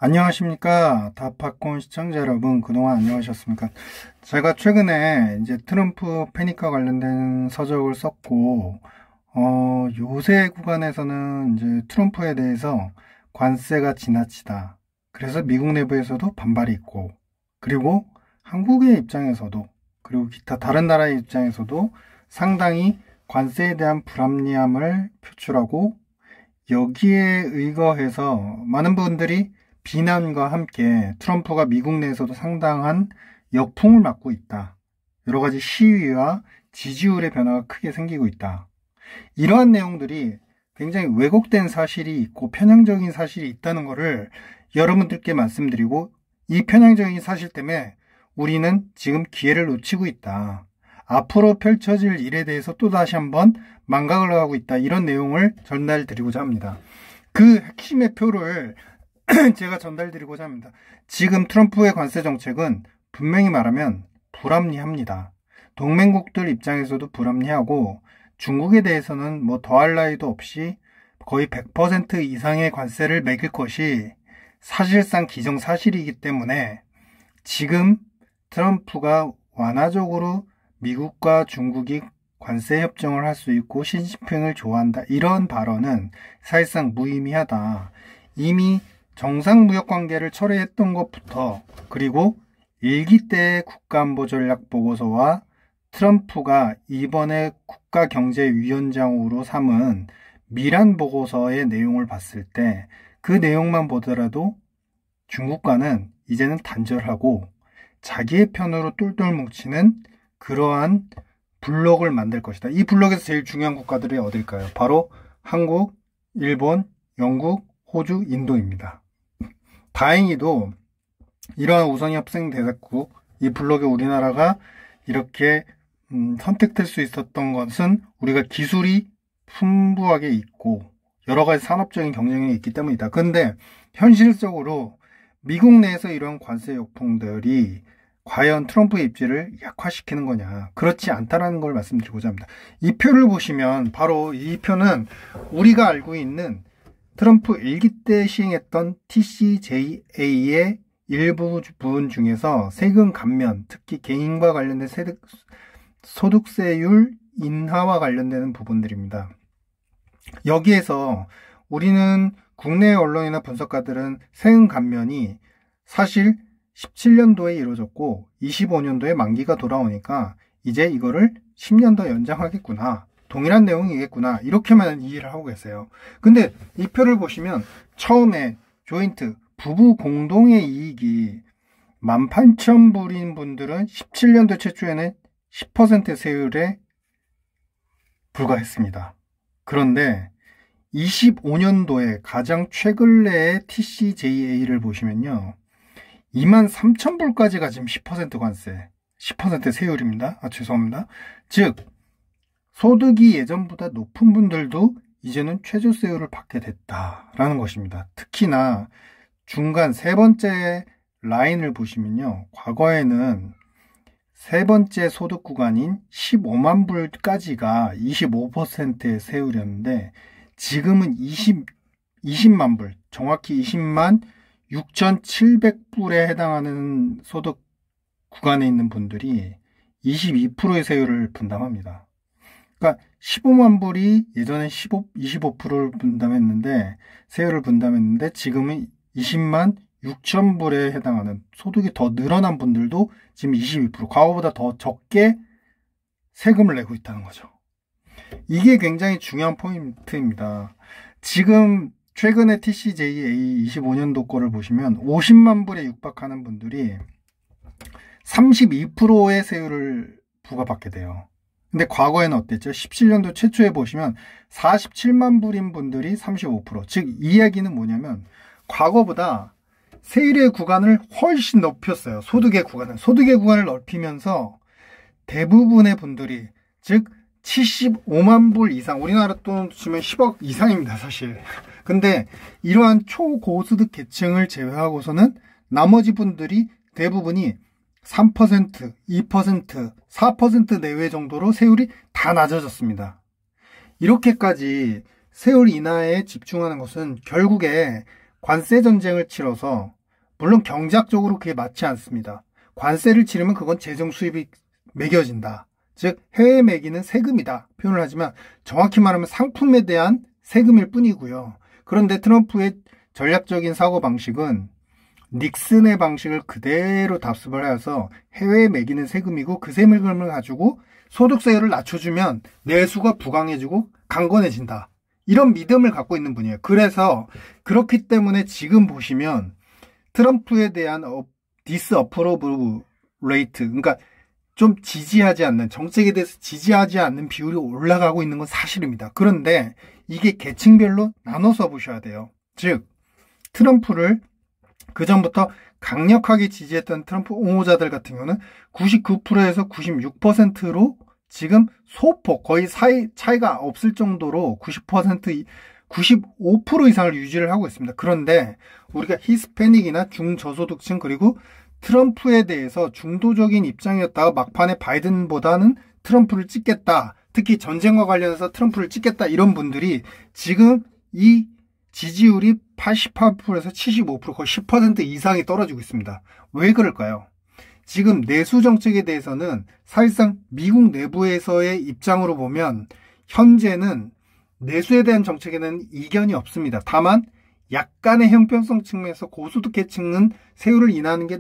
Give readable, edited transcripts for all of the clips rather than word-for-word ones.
안녕하십니까. 다팟콘 시청자 여러분, 그동안 안녕하셨습니까? 제가 최근에 이제 트럼프 패닉과 관련된 서적을 썼고, 요새 구간에서는 이제 트럼프에 대해서 관세가 지나치다. 그래서 미국 내부에서도 반발이 있고, 그리고 한국의 입장에서도, 그리고 기타 다른 나라의 입장에서도 상당히 관세에 대한 불합리함을 표출하고, 여기에 의거해서 많은 분들이 비난과 함께 트럼프가 미국 내에서도 상당한 역풍을 맞고 있다. 여러 가지 시위와 지지율의 변화가 크게 생기고 있다. 이러한 내용들이 굉장히 왜곡된 사실이 있고 편향적인 사실이 있다는 것을 여러분들께 말씀드리고, 이 편향적인 사실 때문에 우리는 지금 기회를 놓치고 있다. 앞으로 펼쳐질 일에 대해서 또다시 한번 망각을 하고 있다. 이런 내용을 전달드리고자 합니다. 그 핵심의 표를 제가 전달드리고자 합니다. 지금 트럼프의 관세 정책은 분명히 말하면 불합리합니다. 동맹국들 입장에서도 불합리하고, 중국에 대해서는 뭐 더할 나위도 없이 거의 100% 이상의 관세를 매길 것이 사실상 기정사실이기 때문에 지금 트럼프가 완화적으로 미국과 중국이 관세 협정을 할 수 있고 시진핑을 좋아한다, 이런 발언은 사실상 무의미하다. 이미 정상무역관계를 철회했던 것부터, 그리고 일기 때의 국가안보전략보고서와 트럼프가 이번에 국가경제위원장으로 삼은 미란 보고서의 내용을 봤을 때 그 내용만 보더라도 중국과는 이제는 단절하고 자기의 편으로 똘똘 뭉치는 그러한 블록을 만들 것이다. 이 블록에서 제일 중요한 국가들이 어딜까요? 바로 한국, 일본, 영국, 호주, 인도입니다. 다행히도 이러한 우선 협상 대국국, 이 블록에 우리나라가 이렇게 선택될 수 있었던 것은 우리가 기술이 풍부하게 있고 여러 가지 산업적인 경쟁력이 있기 때문이다. 그런데 현실적으로 미국 내에서 이런 관세 역풍들이 과연 트럼프의 입지를 약화시키는 거냐? 그렇지 않다라는 걸 말씀드리고자 합니다. 이 표를 보시면 바로 이 표는 우리가 알고 있는 트럼프 일기 때 시행했던 TCJA의 일부 부분 중에서 세금 감면, 특히 개인과 관련된 소득세율 인하와 관련되는 부분들입니다. 여기에서 우리는 국내 언론이나 분석가들은 세금 감면이 사실 17년도에 이루어졌고 25년도에 만기가 돌아오니까 이제 이거를 10년 더 연장하겠구나, 동일한 내용이겠구나, 이렇게만 이해를 하고 계세요. 근데 이 표를 보시면 처음에 조인트, 부부 공동의 이익이 18,000불인 분들은 17년도 최초에는 10% 세율에 불과했습니다. 그런데 25년도에 가장 최근래의 TCJA를 보시면요, 23,000불까지가 지금 10% 관세, 10% 세율입니다. 죄송합니다. 즉 소득이 예전보다 높은 분들도 이제는 최저세율을 받게 됐다라는 것입니다. 특히나 중간 세 번째 라인을 보시면요, 과거에는 세 번째 소득 구간인 15만 불까지가 25%의 세율이었는데 지금은 20만 불, 정확히 20만 6,700불에 해당하는 소득 구간에 있는 분들이 22%의 세율을 분담합니다. 그러니까 15만 불이 예전에 25%를 분담했는데, 세율을 분담했는데 지금은 20만 6천 불에 해당하는 소득이 더 늘어난 분들도 지금 22%, 과거보다 더 적게 세금을 내고 있다는 거죠. 이게 굉장히 중요한 포인트입니다. 지금 최근에 TCJA 25년도 거를 보시면 50만 불에 육박하는 분들이 32%의 세율을 부과받게 돼요. 근데 과거에는 어땠죠? 17년도 최초에 보시면 47만 불인 분들이 35%. 즉, 이 이야기는 뭐냐면 과거보다 세율의 구간을 훨씬 높였어요. 소득의 구간을 넓히면서 대부분의 분들이, 즉 75만 불 이상, 우리나라 돈 치면 10억 이상입니다, 사실. 근데 이러한 초고소득 계층을 제외하고서는 나머지 분들이 대부분이 3%, 2%, 4% 내외 정도로 세율이 다 낮아졌습니다. 이렇게까지 세율 인하에 집중하는 것은 결국에 관세 전쟁을 치러서 물론 경제학적으로 그게 맞지 않습니다. 관세를 치르면 그건 재정 수입이 매겨진다. 즉 해외에 매기는 세금이다 표현을 하지만 정확히 말하면 상품에 대한 세금일 뿐이고요. 그런데 트럼프의 전략적인 사고방식은 닉슨의 방식을 그대로 답습을 해서 해외에 매기는 세금이고 그 세금을 가지고 소득세율을 낮춰주면 내수가 부강해지고 강건해진다. 이런 믿음을 갖고 있는 분이에요. 그래서 그렇기 때문에 지금 보시면 트럼프에 대한 디스어프로브 레이트, 그러니까 좀 지지하지 않는, 정책에 대해서 지지하지 않는 비율이 올라가고 있는 건 사실입니다. 그런데 이게 계층별로 나눠서 보셔야 돼요. 즉 트럼프를 그전부터 강력하게 지지했던 트럼프 옹호자들 같은 경우는 99%에서 96%로 지금 소폭 거의 차이가 없을 정도로 90%, 95% 이상을 유지를 하고 있습니다. 그런데 우리가 히스패닉이나 중저소득층 그리고 트럼프에 대해서 중도적인 입장이었다가 막판에 바이든보다는 트럼프를 찍겠다. 특히 전쟁과 관련해서 트럼프를 찍겠다. 이런 분들이 지금 이 지지율이 88%에서 75% 거의 10% 이상이 떨어지고 있습니다. 왜 그럴까요? 지금 내수 정책에 대해서는 사실상 미국 내부에서의 입장으로 보면 현재는 내수에 대한 정책에는 이견이 없습니다. 다만 약간의 형평성 측면에서 고소득 계층은 세율을 인하하는 게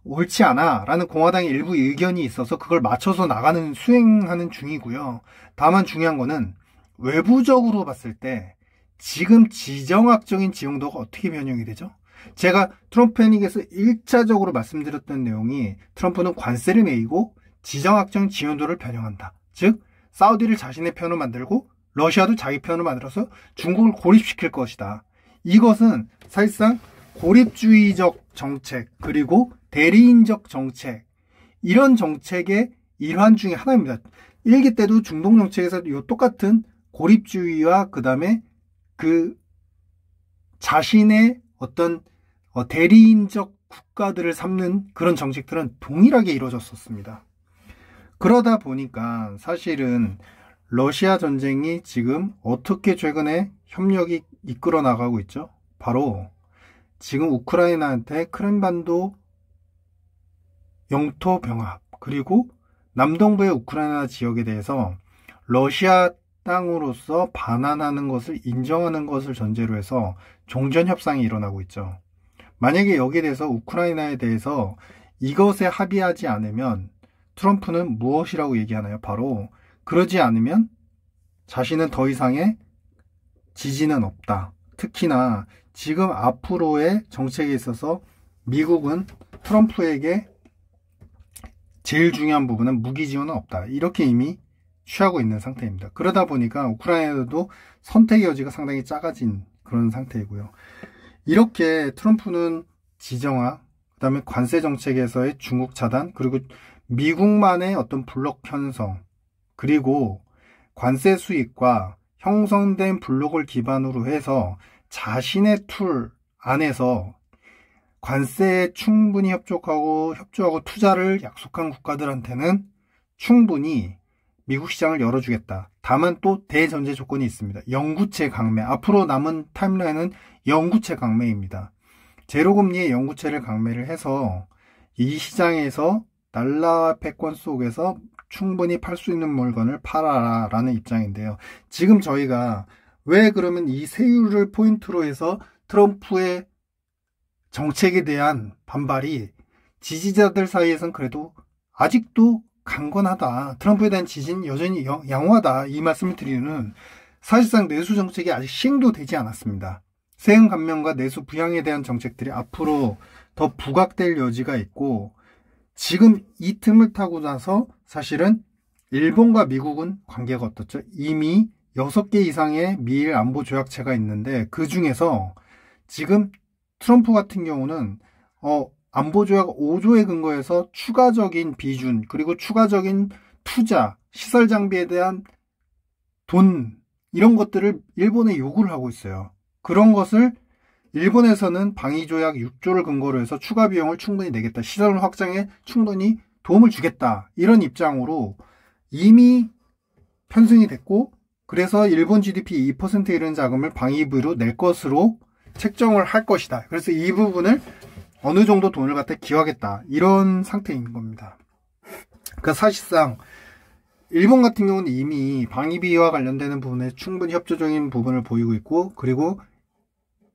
옳지 않아 라는 공화당의 일부 의견이 있어서 그걸 맞춰서 나가는 수행하는 중이고요. 다만 중요한 거는 외부적으로 봤을 때 지금 지정학적인 지형도가 어떻게 변형이 되죠? 제가 트럼프 패닉에서 1차적으로 말씀드렸던 내용이 트럼프는 관세를 매이고 지정학적인 지형도를 변형한다. 즉 사우디를 자신의 편으로 만들고 러시아도 자기 편으로 만들어서 중국을 고립시킬 것이다. 이것은 사실상 고립주의적 정책 그리고 대리인적 정책 이런 정책의 일환 중에 하나입니다. 1기 때도 중동 정책에서 이 똑같은 고립주의와 그 다음에 그 자신의 어떤 대리인적 국가들을 삼는 그런 정책들은 동일하게 이루어졌었습니다. 그러다 보니까 사실은 러시아 전쟁이 지금 어떻게 최근에 협력이 이끌어 나가고 있죠? 바로 지금 우크라이나한테 크림반도 영토 병합 그리고 남동부의 우크라이나 지역에 대해서 러시아 땅으로서 반환하는 것을 인정하는 것을 전제로 해서 종전협상이 일어나고 있죠. 만약에 여기에 대해서 우크라이나에 대해서 이것에 합의하지 않으면 트럼프는 무엇이라고 얘기하나요? 바로 그러지 않으면 자신은 더 이상의 지지는 없다. 특히나 지금 앞으로의 정책에 있어서 미국은 트럼프에게 제일 중요한 부분은 무기 지원은 없다. 이렇게 이미 취하고 있는 상태입니다. 그러다 보니까 우크라이나도 선택의 여지가 상당히 작아진 그런 상태이고요. 이렇게 트럼프는 지정화, 그 다음에 관세 정책에서의 중국 차단, 그리고 미국만의 어떤 블록 형성, 그리고 관세 수익과 형성된 블록을 기반으로 해서 자신의 툴 안에서 관세에 충분히 협조하고 투자를 약속한 국가들한테는 충분히 미국 시장을 열어주겠다. 다만 또 대전제 조건이 있습니다. 영구채 강매. 앞으로 남은 타임라인은 영구채 강매입니다. 제로금리의 영구채를 강매를 해서 이 시장에서 달러 패권 속에서 충분히 팔 수 있는 물건을 팔아라 라는 입장인데요. 지금 저희가 왜 그러면 이 세율을 포인트로 해서 트럼프의 정책에 대한 반발이 지지자들 사이에선 그래도 아직도 강건하다. 트럼프에 대한 지지는 여전히 양호하다. 이 말씀을 드리는 사실상 내수 정책이 아직 시행도 되지 않았습니다. 세금 감면과 내수 부양에 대한 정책들이 앞으로 더 부각될 여지가 있고 지금 이 틈을 타고 나서 사실은 일본과 미국은 관계가 어떻죠? 이미 6개 이상의 미일 안보 조약체가 있는데 그 중에서 지금 트럼프 같은 경우는 안보조약 5조에 근거해서 추가적인 비준 그리고 추가적인 투자, 시설 장비에 대한 돈 이런 것들을 일본에 요구를 하고 있어요. 그런 것을 일본에서는 방위조약 6조를 근거로 해서 추가 비용을 충분히 내겠다. 시설 확장에 충분히 도움을 주겠다. 이런 입장으로 이미 편승이 됐고 그래서 일본 GDP 2%에 이르는 자금을 방위비로 낼 것으로 책정을 할 것이다. 그래서 이 부분을 어느 정도 돈을 갖다 기여하겠다. 이런 상태인 겁니다. 그러니까 사실상 일본 같은 경우는 이미 방위비와 관련되는 부분에 충분히 협조적인 부분을 보이고 있고, 그리고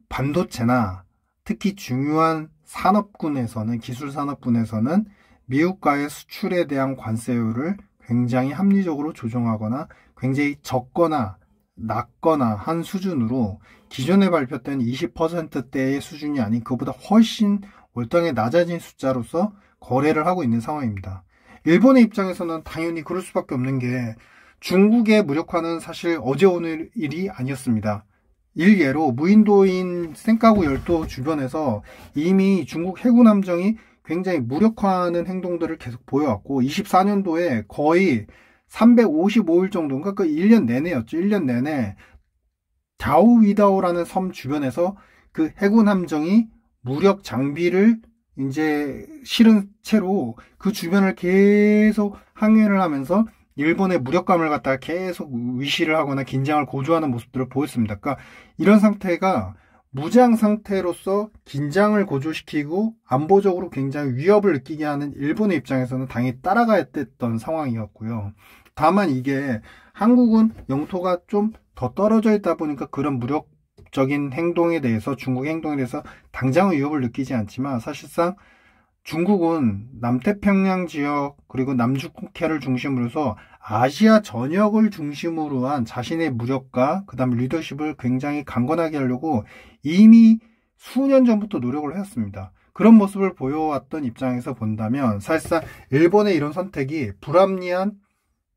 반도체나 특히 중요한 산업군에서는, 기술 산업군에서는 미국과의 수출에 대한 관세율을 굉장히 합리적으로 조정하거나 굉장히 적거나 낮거나 한 수준으로 기존에 발표된 20%대의 수준이 아닌 그보다 훨씬 월등히 낮아진 숫자로서 거래를 하고 있는 상황입니다. 일본의 입장에서는 당연히 그럴 수밖에 없는 게, 중국의 무력화는 사실 어제 오늘 일이 아니었습니다. 일례로 무인도인 센카구 열도 주변에서 이미 중국 해군 함정이 굉장히 무력화하는 행동들을 계속 보여왔고, 24년도에 거의 355일 정도인가, 그 1년 내내였죠. 1년 내내 다오위다오라는 섬 주변에서 그 해군 함정이 무력 장비를 이제 실은 채로 그 주변을 계속 항해를 하면서 일본의 무력감을 갖다가 계속 위시를 하거나 긴장을 고조하는 모습들을 보였습니다. 그러니까 이런 상태가 무장 상태로서 긴장을 고조시키고 안보적으로 굉장히 위협을 느끼게 하는 일본의 입장에서는 당연히 따라가야 됐던 상황이었고요. 다만 이게 한국은 영토가 좀 더 떨어져 있다 보니까 그런 무력적인 행동에 대해서, 중국의 행동에 대해서 당장은 위협을 느끼지 않지만, 사실상 중국은 남태평양 지역 그리고 남중국해를 중심으로 해서 아시아 전역을 중심으로 한 자신의 무력과 그 다음에 리더십을 굉장히 강건하게 하려고 이미 수년 전부터 노력을 했습니다. 그런 모습을 보여왔던 입장에서 본다면 사실상 일본의 이런 선택이 불합리한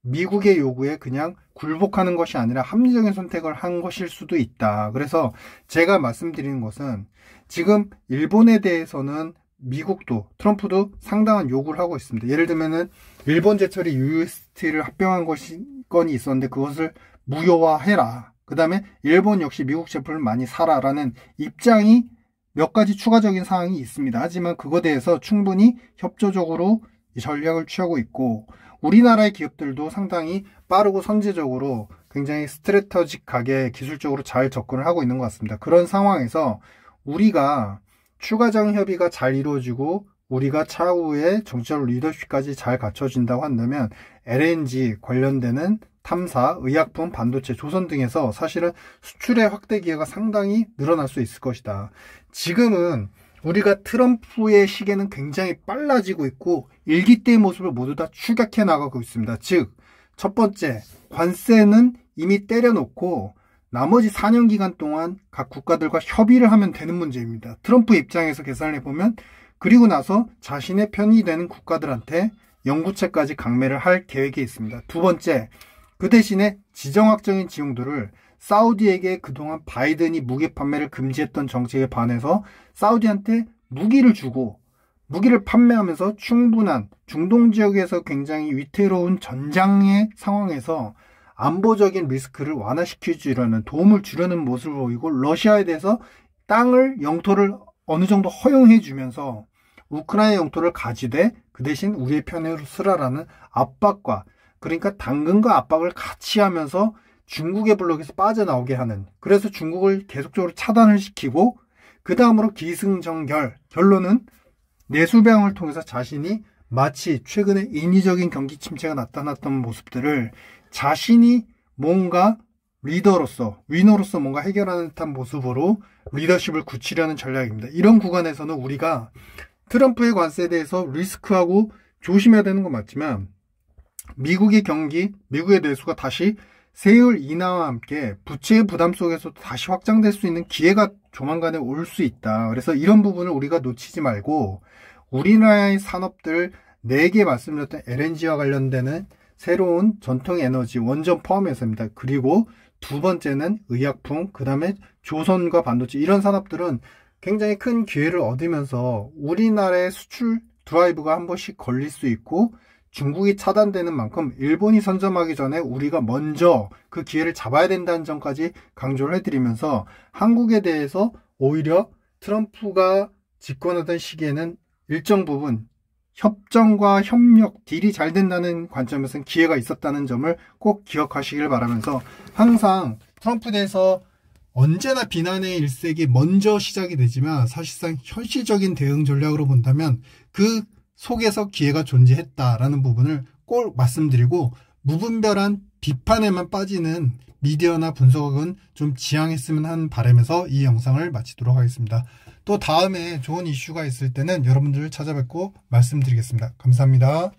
미국의 요구에 그냥 굴복하는 것이 아니라 합리적인 선택을 한 것일 수도 있다. 그래서 제가 말씀드리는 것은, 지금 일본에 대해서는 미국도, 트럼프도 상당한 요구를 하고 있습니다. 예를 들면은 일본 제철이 UST를 합병한 건이 있었는데 그것을 무효화해라. 그 다음에 일본 역시 미국 제품을 많이 사라라는 입장이 몇 가지 추가적인 사항이 있습니다. 하지만 그거에 대해서 충분히 협조적으로 전략을 취하고 있고, 우리나라의 기업들도 상당히 빠르고 선제적으로 굉장히 스트래터직하게 기술적으로 잘 접근을 하고 있는 것 같습니다. 그런 상황에서 우리가 추가적인 협의가 잘 이루어지고 우리가 차후에 정치적 리더십까지 잘 갖춰진다고 한다면 LNG 관련되는 탐사, 의약품, 반도체, 조선 등에서 사실은 수출의 확대 기회가 상당히 늘어날 수 있을 것이다. 지금은 우리가 트럼프의 시계는 굉장히 빨라지고 있고 일기때의 모습을 모두 다 추격해 나가고 있습니다. 즉, 첫 번째, 관세는 이미 때려놓고 나머지 4년 기간 동안 각 국가들과 협의를 하면 되는 문제입니다. 트럼프 입장에서 계산을 해보면, 그리고 나서 자신의 편이 되는 국가들한테 연구체까지 강매를 할 계획이 있습니다. 두 번째, 그 대신에 지정학적인 지용들을 사우디에게 그동안 바이든이 무기 판매를 금지했던 정책에 반해서 사우디한테 무기를 주고 무기를 판매하면서 충분한 중동 지역에서 굉장히 위태로운 전장의 상황에서 안보적인 리스크를 완화시켜주려는, 도움을 주려는 모습을 보이고, 러시아에 대해서 땅을, 영토를 어느 정도 허용해 주면서 우크라이나 영토를 가지되 그 대신 우리의 편으로 쓰라라는 압박과, 그러니까 당근과 압박을 같이 하면서 중국의 블록에서 빠져나오게 하는, 그래서 중국을 계속적으로 차단을 시키고 그 다음으로 기승전결, 결론은 내수배양을 통해서 자신이 마치 최근에 인위적인 경기 침체가 나타났던 모습들을 자신이 뭔가 리더로서, 위너로서 뭔가 해결하는 듯한 모습으로 리더십을 굳히려는 전략입니다. 이런 구간에서는 우리가 트럼프의 관세에 대해서 리스크하고 조심해야 되는 건 맞지만, 미국의 경기, 미국의 내수가 다시 세율 인하와 함께 부채의 부담 속에서 다시 확장될 수 있는 기회가 조만간에 올 수 있다. 그래서 이런 부분을 우리가 놓치지 말고 우리나라의 산업들 4개 말씀드렸던 LNG와 관련되는 새로운 전통 에너지, 원전 포함해서입니다. 그리고 두 번째는 의약품, 그 다음에 조선과 반도체, 이런 산업들은 굉장히 큰 기회를 얻으면서 우리나라의 수출 드라이브가 한 번씩 걸릴 수 있고, 중국이 차단되는 만큼 일본이 선점하기 전에 우리가 먼저 그 기회를 잡아야 된다는 점까지 강조를 해드리면서, 한국에 대해서 오히려 트럼프가 집권하던 시기에는 일정 부분 협정과 협력, 딜이 잘 된다는 관점에서는 기회가 있었다는 점을 꼭 기억하시길 바라면서, 항상 트럼프에 대해서 언제나 비난의 일색이 먼저 시작이 되지만 사실상 현실적인 대응 전략으로 본다면 그 속에서 기회가 존재했다라는 부분을 꼭 말씀드리고, 무분별한 비판에만 빠지는 미디어나 분석은 좀 지양했으면 하는 바람에서 이 영상을 마치도록 하겠습니다. 또 다음에 좋은 이슈가 있을 때는 여러분들을 찾아뵙고 말씀드리겠습니다. 감사합니다.